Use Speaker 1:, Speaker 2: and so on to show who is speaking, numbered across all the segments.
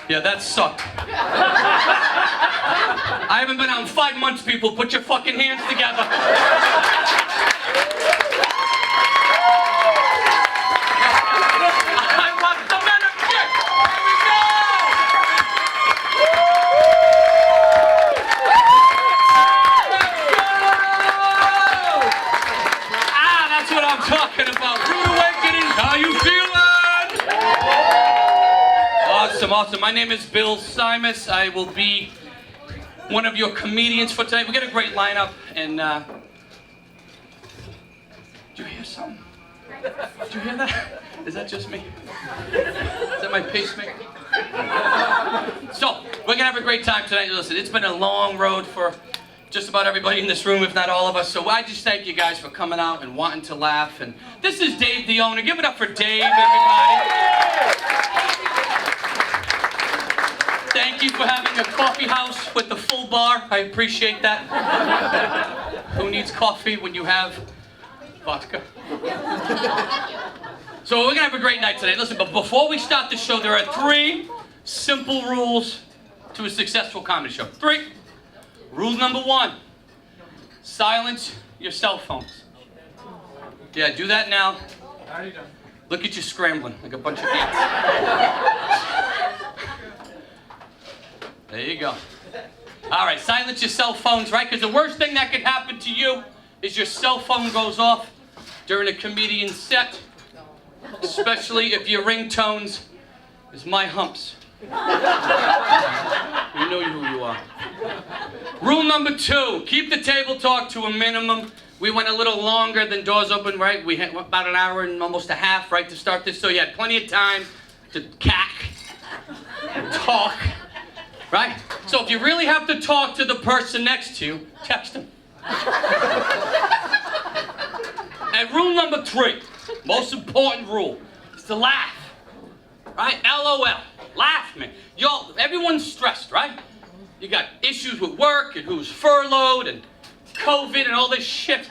Speaker 1: Yeah, that sucked. I haven't been out in 5 months, people. Put your fucking hands together. I want some energy. Here we go. That's what I'm talking about. Rude awakening. How you feeling? Awesome. My name is Bill Simus. I will be one of your comedians for tonight. We got a great lineup, and did you hear something? Did you hear that? Is that just me? Is that my pacemaker? So, we're gonna have a great time tonight. Listen, it's been a long road for just about everybody in this room, if not all of us. So I just thank you guys for coming out and wanting to laugh. And this is Dave, the owner. Give it up for Dave, everybody. Thank you for having a coffee house with the full bar. I appreciate that. Who needs coffee when you have vodka? So we're gonna have a great night today. Listen, but before we start the show, there are 3 simple rules to a successful comedy show. 3. Rule number 1, silence your cell phones. Yeah, do that now. Look at you scrambling like a bunch of ants. There you go. All right, silence your cell phones, right? Because the worst thing that could happen to you is your cell phone goes off during a comedian's set, especially if your ringtones is my humps. You know who you are. Rule number 2, keep the table talk to a minimum. We went a little longer than doors open, right? We had about an hour and almost a half, right, to start this, so you had plenty of time to cack, talk. Right? So if you really have to talk to the person next to you, text them. And rule number 3, most important rule, is to laugh. Right? LOL. Laugh, man. Yo, everyone's stressed, right? You got issues with work and who's furloughed and COVID and all this shit.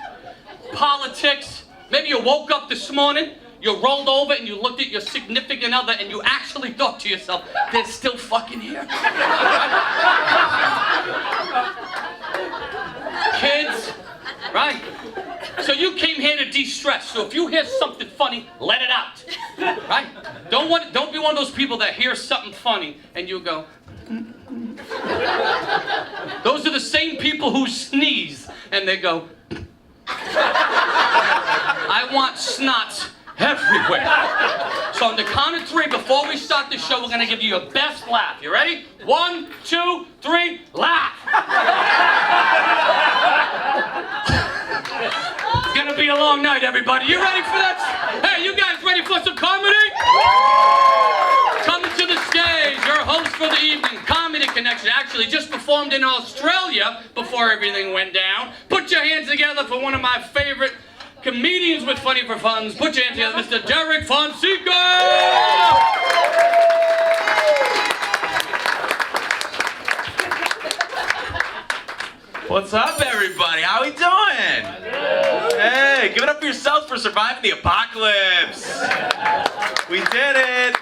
Speaker 1: Politics. Maybe you woke up this morning, you rolled over and you looked at your significant other and you actually thought to yourself, they're still fucking here. Kids, right? So you came here to de-stress. So if you hear something funny, let it out, right? Don't be one of those people that hear something funny and you go. Those are the same people who sneeze and they go. I want snots everywhere. So on the count of 3, before we start the show, we're gonna give you your best laugh. You ready? 1, 2, 3, laugh. It's gonna be a long night, everybody. You ready for that? Hey, you guys ready for some comedy? Coming to the stage, your host for the evening, Comedy Connection. Actually, just performed in Australia before everything went down. Put your hands together for one of my favorite comedians with Funny for Funds. Put your hands together, Mr. Derrick Fonseca!
Speaker 2: What's up, everybody? How we doing? Hey, give it up for yourselves for surviving the apocalypse. We did it.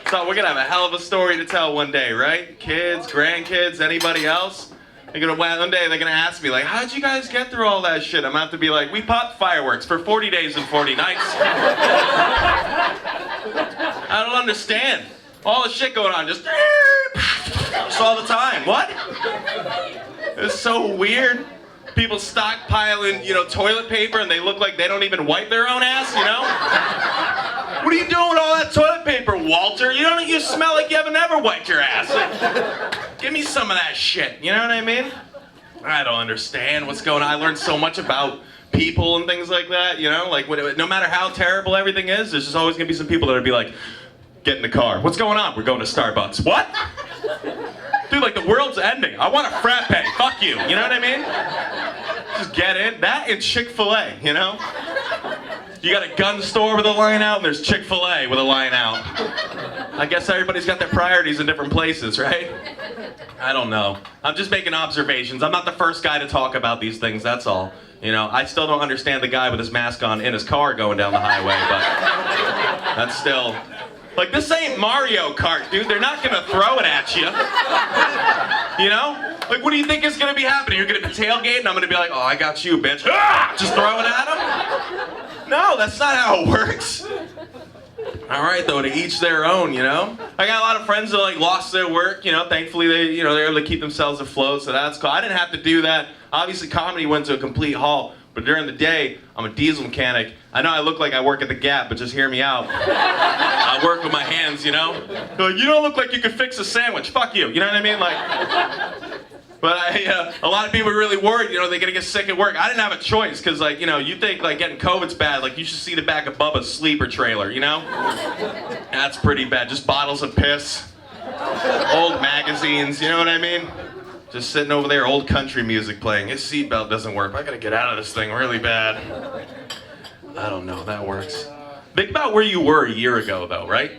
Speaker 2: So we're gonna have a hell of a story to tell one day, right? Kids, grandkids, anybody else? One day they're gonna ask me, like, how'd you guys get through all that shit? I'm gonna have to be like, we popped fireworks for 40 days and 40 nights. I don't understand. All the shit going on, just all the time. What? It's so weird. People stockpiling, toilet paper and they look like they don't even wipe their own ass, What are you doing with all that toilet paper, Walter? You smell like you haven't ever wiped your ass. Give me some of that shit, you know what I mean? I don't understand what's going on. I learned so much about people and things like that, Like, no matter how terrible everything is, there's just always gonna be some people that would be like, get in the car. What's going on? We're going to Starbucks. What? Dude, like the world's ending. I want a frappe. Fuck you. You know what I mean? Just get in. That and Chick-fil-A, You got a gun store with a line out, and there's Chick-fil-A with a line out. I guess everybody's got their priorities in different places, right? I don't know. I'm just making observations. I'm not the first guy to talk about these things, that's all. You know, I still don't understand the guy with his mask on in his car going down the highway, but that's still... Like, this ain't Mario Kart, dude. They're not gonna throw it at you. You know? Like, what do you think is gonna be happening? You're gonna be tailgate and I'm gonna be like, oh, I got you, bitch. Ah! Just throw it at him? No, that's not how it works. All right, though, to each their own, you know? I got a lot of friends that, like, lost their work, you know? Thankfully, they're able to keep themselves afloat, so that's cool. I didn't have to do that. Obviously, comedy went to a complete halt, but during the day, I'm a diesel mechanic. I know I look like I work at the Gap, but just hear me out. I work with my hands, you know? They're like, you don't look like you could fix a sandwich. Fuck you, you know what I mean? Like, but a lot of people are really worried, you know, they're gonna get sick at work. I didn't have a choice, because, like, you know, you think, like, getting COVID's bad, like, you should see the back of Bubba's sleeper trailer, you know? That's pretty bad. Just bottles of piss, old magazines, you know what I mean? Just sitting over there, old country music playing. His seatbelt doesn't work. I gotta get out of this thing really bad. I don't know, that works. Think about where you were a year ago, though, right?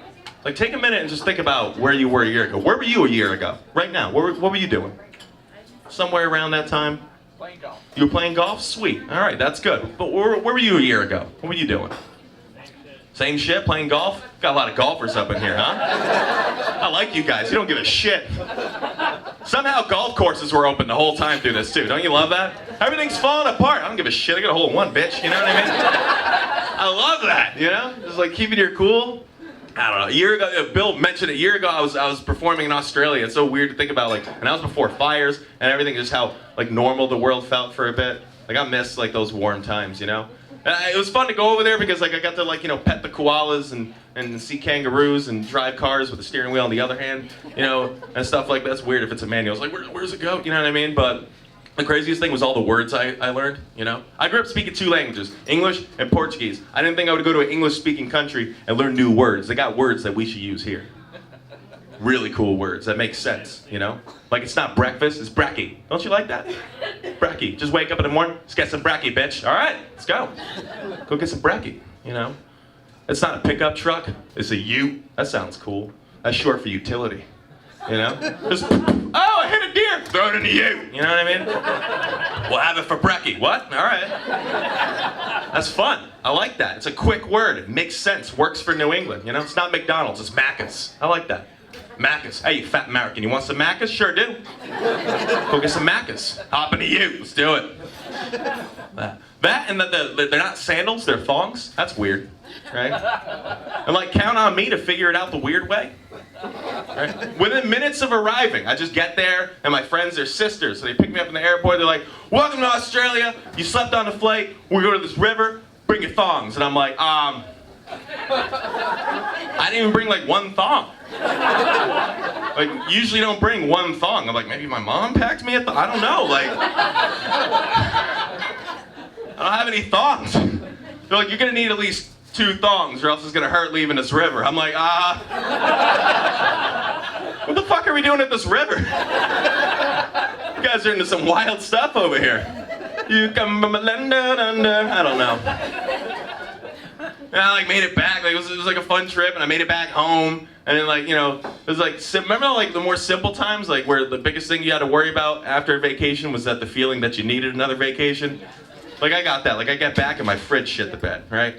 Speaker 2: Like, take a minute and just think about where you were a year ago. Where were you a year ago? Right now, what were you doing? Somewhere around that time?
Speaker 3: Playing golf.
Speaker 2: You were playing golf? Sweet. All right, that's good. But where were you a year ago? What were you doing? Same shit, playing golf? Got a lot of golfers up in here, huh? I like you guys. You don't give a shit. Somehow golf courses were open the whole time through this, too. Don't you love that? Everything's falling apart. I don't give a shit. I got a hole in one, bitch. You know what I mean? I love that, you know? Just like keeping your cool. I don't know. A year ago, Bill mentioned a year ago, I was performing in Australia. It's so weird to think about, like, and that was before fires and everything, just how, like, normal the world felt for a bit. Like, I miss, like, those warm times, you know? And it was fun to go over there because, like, I got to, like, you know, pet the koalas and see kangaroos and drive cars with a steering wheel on the other hand, you know, and stuff like that. That's weird if it's a manual. It's like, where's it go? You know what I mean? But the craziest thing was all the words I learned, you know? I grew up speaking 2 languages, English and Portuguese. I didn't think I would go to an English-speaking country and learn new words. They got words that we should use here. Really cool words that make sense, you know? Like, it's not breakfast, it's brekkie. Don't you like that? Brekkie. Just wake up in the morning, let's get some brekkie, bitch. All right, let's go. Go get some brekkie, you know? It's not a pickup truck, it's a ute. That sounds cool. That's short for utility, you know? Just, oh, I hit a deer, throw it in the ute. You know what I mean? We'll have it for brekkie. What? All right. That's fun. I like that. It's a quick word. It makes sense. Works for New England, you know? It's not McDonald's, it's Macca's. I like that. Macca's. Hey, you fat American, you want some Macca's? Sure do. Go get some Macca's. Hop in the ute. Let's do it. That and they're not sandals, they're thongs. That's weird, right? And, like, count on me to figure it out the weird way. Right? Within minutes of arriving, I just get there, and my friends, they're sisters, so they pick me up in the airport. They're like, welcome to Australia. You slept on the flight. We go to this river. Bring your thongs. And I'm like, I didn't even bring, like, one thong. Like, usually don't bring one thong. I'm like, maybe my mom packed me a thong? I don't know, like, I don't have any thongs. They're like, you're gonna need at least 2 thongs or else it's gonna hurt leaving this river. I'm like, what the fuck are we doing at this river? You guys are into some wild stuff over here. You come from I don't know. And I, like, made it back. Like, it was like a fun trip, and I made it back home. And then, like, you know, it was like, remember, like, the more simple times, like, where the biggest thing you had to worry about after a vacation was that the feeling that you needed another vacation? Like, I got that. Like, I get back and my fridge shit the bed, right?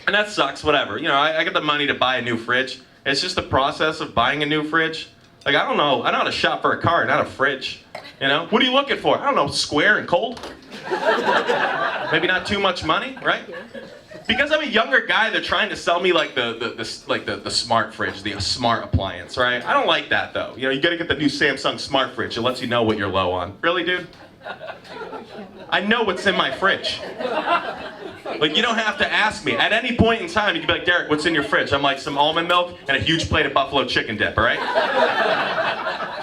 Speaker 2: And that sucks, whatever. You know, I got the money to buy a new fridge. It's just the process of buying a new fridge. Like, I don't know how to shop for a car, not a fridge. You know? What are you looking for? I don't know, square and cold? Maybe not too much money, right? Because I'm a younger guy, they're trying to sell me, like, the smart fridge, the smart appliance, right? I don't like that, though. You know, you gotta get the new Samsung smart fridge. It lets you know what you're low on. Really, dude? I know what's in my fridge. Like, you don't have to ask me. At any point in time, you can be like, Derrick, what's in your fridge? I'm like, some almond milk and a huge plate of buffalo chicken dip, all right?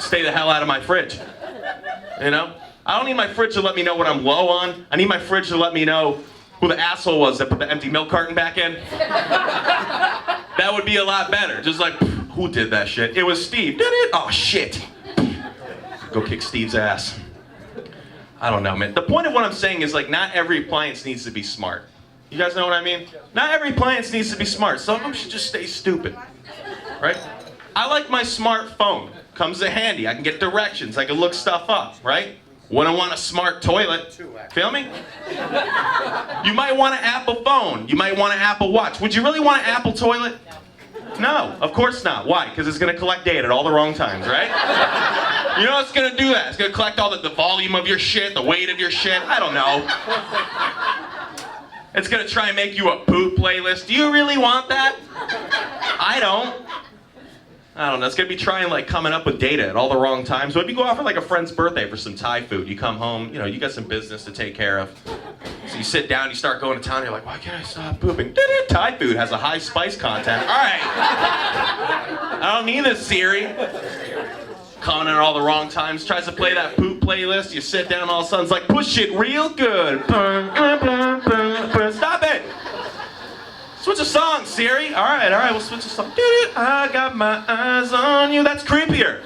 Speaker 2: Stay the hell out of my fridge. You know? I don't need my fridge to let me know what I'm low on. I need my fridge to let me know who the asshole was that put the empty milk carton back in. That would be a lot better. Just like, who did that shit? It was Steve. Did it? Oh, shit. Go kick Steve's ass. I don't know, man. The point of what I'm saying is, like, not every appliance needs to be smart. You guys know what I mean? Not every appliance needs to be smart. Some of them should just stay stupid, right? I like my smartphone. Comes in handy. I can get directions. I can look stuff up, right? Wouldn't want a smart toilet. Feel me? You might want an Apple phone. You might want an Apple Watch. Would you really want an Apple toilet? No, of course not. Why? Because it's going to collect data at all the wrong times, right? You know it's going to do that? It's going to collect all the volume of your shit, the weight of your shit. I don't know. It's going to try and make you a poop playlist. Do you really want that? I don't know. It's going to be trying like coming up with data at all the wrong times. What if you go out for like a friend's birthday for some Thai food? You come home, you know, you got some business to take care of. So you sit down, you start going to town, you're like, why can't I stop pooping? Thai food has a high spice content. All right. I don't need this, Siri. Coming in at all the wrong times, tries to play that poop playlist. You sit down, all of a sudden it's like, push it real good. Stop it. Switch a song, Siri. All right, we'll switch a song. I got my eyes on you. That's creepier.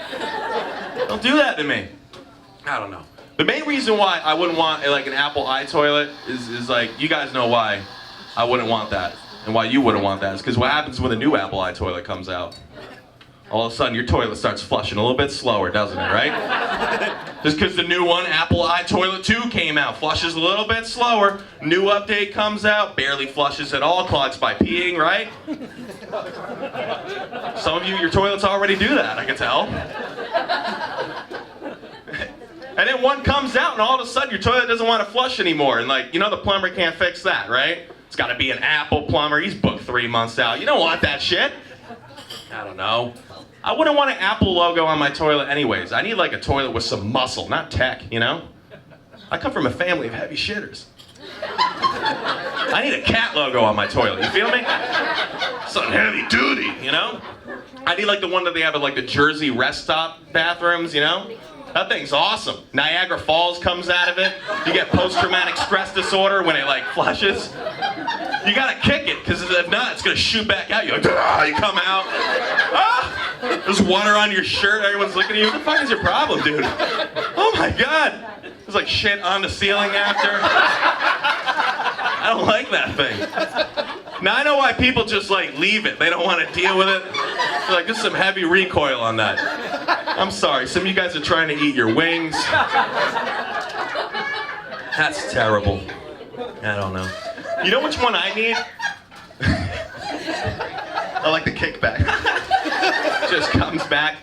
Speaker 2: Don't do that to me. I don't know. The main reason why I wouldn't want like an Apple iToilet is like, you guys know why I wouldn't want that. And why you wouldn't want that is because what happens when the new Apple iToilet comes out? All of a sudden your toilet starts flushing a little bit slower, doesn't it, right? Just because the new one, Apple iToilet 2 came out, flushes a little bit slower. New update comes out, barely flushes at all, clogs by peeing, right? Some of you, your toilets already do that, I can tell. And then one comes out and all of a sudden your toilet doesn't want to flush anymore. And like, you know the plumber can't fix that, right? It's got to be an Apple plumber. He's booked 3 months out. You don't want that shit. I don't know. I wouldn't want an Apple logo on my toilet anyways. I need like a toilet with some muscle, not tech, you know? I come from a family of heavy shitters. I need a cat logo on my toilet, you feel me? Something heavy duty, you know? I need like the one that they have at like the Jersey rest stop bathrooms, you know? That thing's awesome. Niagara Falls comes out of it. You get post-traumatic stress disorder when it like flushes. You gotta kick it, because if not, it's gonna shoot back out. You're like, ah, you come out. Ah! There's water on your shirt, everyone's looking at you. What the fuck is your problem, dude? Oh my god. There's like shit on the ceiling after. I don't like that thing. Now I know why people just like leave it. They don't want to deal with it. They're like, there's some heavy recoil on that. I'm sorry, some of you guys are trying to eat your wings. That's terrible. I don't know. You know which one I need? I like the kickback. Just comes back.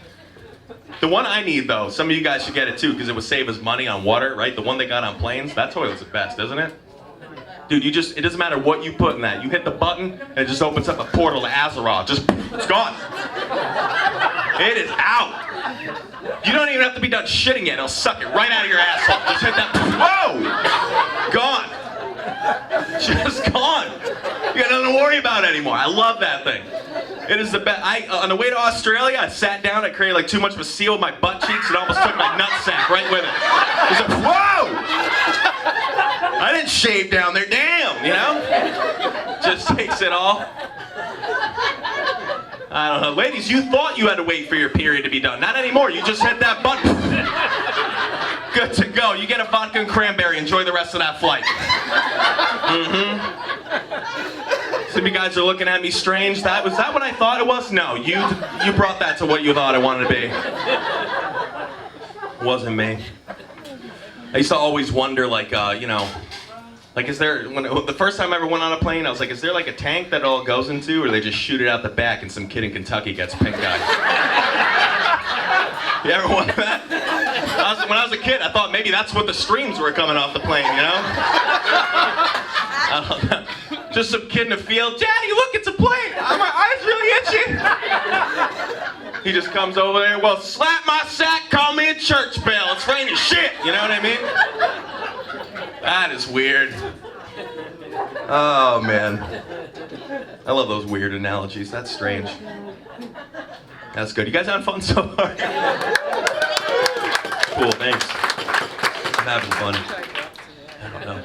Speaker 2: The one I need though, some of you guys should get it too because it would save us money on water, right? The one they got on planes, that toilet's the best, isn't it? Dude, it doesn't matter what you put in that. You hit the button and it just opens up a portal to Azeroth. It's gone. It is out. You don't even have to be done shitting yet. It'll suck it right out of your asshole. Just hit that. Whoa! Gone. Just gone. You got nothing to worry about anymore. I love that thing. It is the best. On the way to Australia, I sat down. I created like too much of a seal with my butt cheeks and almost took my nutsack right with it. It was like, whoa! I didn't shave down there. Damn, you know? Just takes it all. I don't know. Ladies, you thought you had to wait for your period to be done. Not anymore. You just hit that button. Good to go. You get a vodka and cranberry. Enjoy the rest of that flight. Some of you guys are looking at me strange. Was that what I thought it was? No, you brought that to what you thought it wanted to be. It wasn't me. I used to always wonder, like, you know, like, is there, the first time I ever went on a plane, I was like, is there like a tank that it all goes into, or they just shoot it out the back and some kid in Kentucky gets pink eye? You ever wonder that? When I was a kid, I thought maybe that's what the streams were coming off the plane, you know? I don't know. Just some kid in the field, Daddy, look, it's a plane! My eyes really itchy! He just comes over there, well, slap my sack, call me a church bell, it's raining shit, you know what I mean? That is weird. Oh, man. I love those weird analogies, that's strange. That's good. You guys having fun so far? Cool, thanks. I'm having fun. I don't know.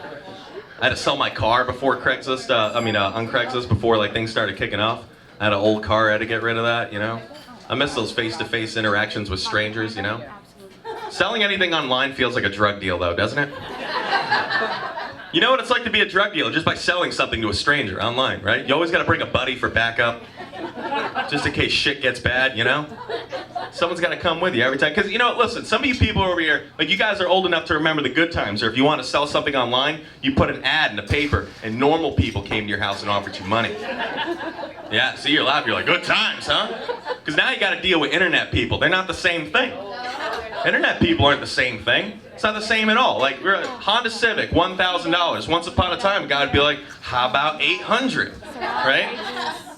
Speaker 2: I had to sell my car before Craigslist, on Craigslist before like things started kicking off. I had an old car, I had to get rid of that, you know? I miss those face-to-face interactions with strangers, you know? Selling anything online feels like a drug deal though, doesn't it? You know what it's like to be a drug dealer just by selling something to a stranger online, right? You always gotta bring a buddy for backup, just in case shit gets bad, you know? Someone's got to come with you every time. Because, listen, some of you people over here, like you guys are old enough to remember the good times. Or if you want to sell something online, you put an ad in the paper and normal people came to your house and offered you money. Yeah, see, you're laughing. You're like, good times, huh? Because now you got to deal with internet people. They're not the same thing. Internet people aren't the same thing. It's not the same at all. Like, we're a Honda Civic, $1,000. Once upon a time, a guy would be like, how about 800, right?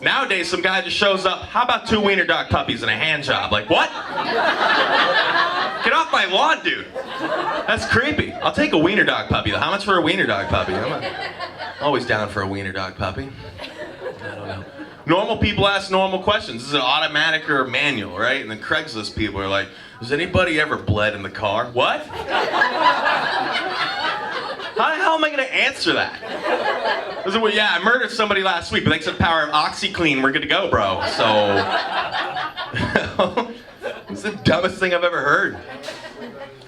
Speaker 2: Nowadays, some guy just shows up, how about 2 wiener dog puppies and a hand job? Like, what? Get off my lawn, dude. That's creepy. I'll take a wiener dog puppy. How much for a wiener dog puppy? I'm always down for a wiener dog puppy. I don't know. Normal people ask normal questions. This is an automatic or a manual, right? And then Craigslist people are like, has anybody ever bled in the car? What? How the hell am I going to answer that? I said, well, yeah, I murdered somebody last week, but thanks to the power of OxyClean, we're good to go, bro. So, it's the dumbest thing I've ever heard.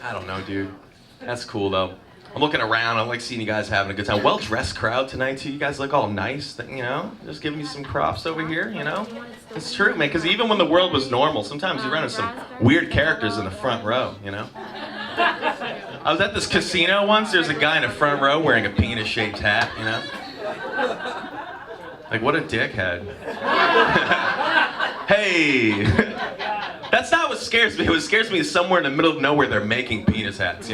Speaker 2: I don't know, dude. That's cool, though. I'm looking around. I like seeing you guys having a good time. Well-dressed crowd tonight, too. You guys look all nice, just giving me some props over here, It's true, man, because even when the world was normal, sometimes you run into some weird characters in the front row, I was at this casino once. There's a guy in the front row wearing a penis-shaped hat, Like, what a dickhead. Hey! That's not what scares me. What scares me is somewhere in the middle of nowhere they're making penis hats,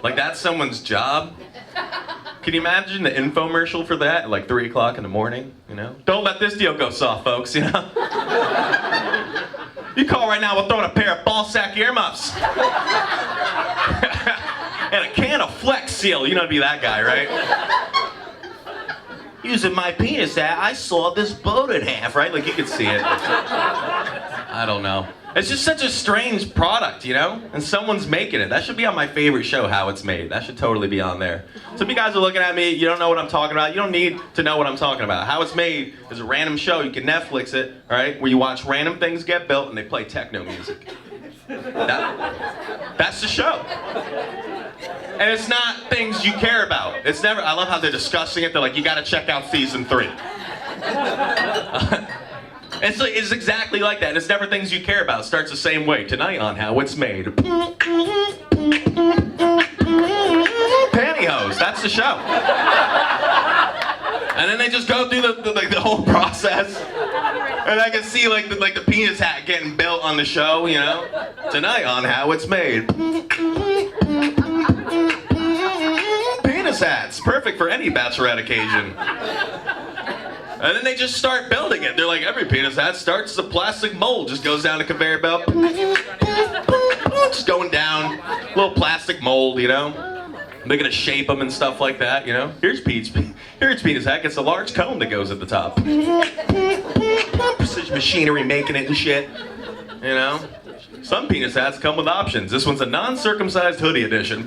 Speaker 2: Like, that's someone's job. Can you imagine the infomercial for that at like 3 o'clock in the morning, Don't let this deal go soft, folks, You call right now, we'll throw in a pair of ball sack earmuffs. And a can of Flex Seal. You know to be that guy, right? Using my penis hat, I saw this boat in half, right? Like you could see it. I don't know. It's just such a strange product, And someone's making it. That should be on my favorite show, How It's Made. That should totally be on there. Some of you guys are looking at me, you don't know what I'm talking about. You don't need to know what I'm talking about. How It's Made is a random show. You can Netflix it, all right? Where you watch random things get built and they play techno music. That's the show. And it's not things you care about. It's never, I love how they're discussing it. They're like, you gotta check out season 3. It's exactly like that. It's never things you care about. It starts the same way. Tonight on How It's Made. Pantyhose. That's the show. And then they just go through the whole process. And I can see like the penis hat getting built on the show, Tonight on How It's Made. Penis hats. Perfect for any bachelorette occasion. And then they just start building it. They're like, every penis hat starts as a plastic mold, just goes down a conveyor belt. Just going down, little plastic mold, They're gonna shape them and stuff like that, Here's penis hat. It's a large cone that goes at the top. Precision machinery making it and shit, Some penis hats come with options. This one's a non-circumcised hoodie edition.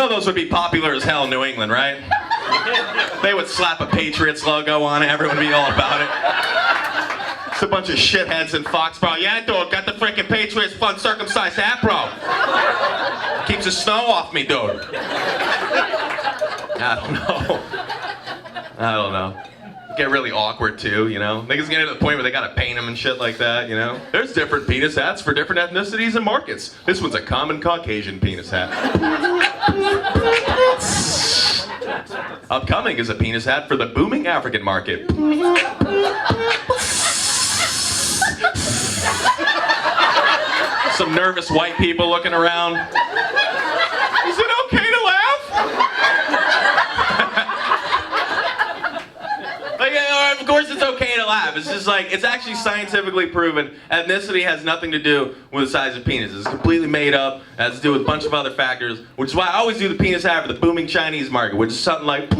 Speaker 2: Those would be popular as hell in New England, right? They would slap a Patriots logo on it. Everyone would be all about it. It's a bunch of shitheads in Foxborough. Yeah, dude, got the freaking Patriots uncircumcised hat, bro. Keeps the snow off me, dude. I don't know. Get really awkward too, Niggas get to the point where they gotta paint them and shit like that, There's different penis hats for different ethnicities and markets. This one's a common Caucasian penis hat. Upcoming is a penis hat for the booming African market. Some nervous white people looking around. Is it okay to laugh? Of course it's okay to laugh. It's just like, it's actually scientifically proven ethnicity has nothing to do with the size of penis. It's completely made up. It has to do with a bunch of other factors, which is why I always do the penis hat for the booming Chinese market, which is something like...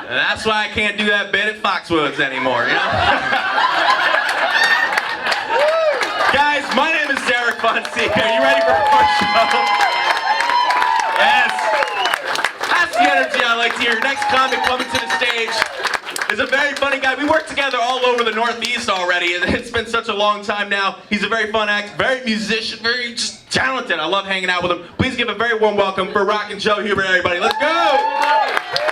Speaker 2: And that's why I can't do that bit at Foxwoods anymore, Guys, my name is Derrick Fonseca. Are you ready for our show? Yes. That's the energy I like to hear. Your next comic coming to the stage is a very funny guy. We worked together all over the Northeast already, and it's been such a long time now. He's a very fun act, very musician, very just talented. I love hanging out with him. Please give a very warm welcome for Rock and Joe Hubert, everybody. Let's go!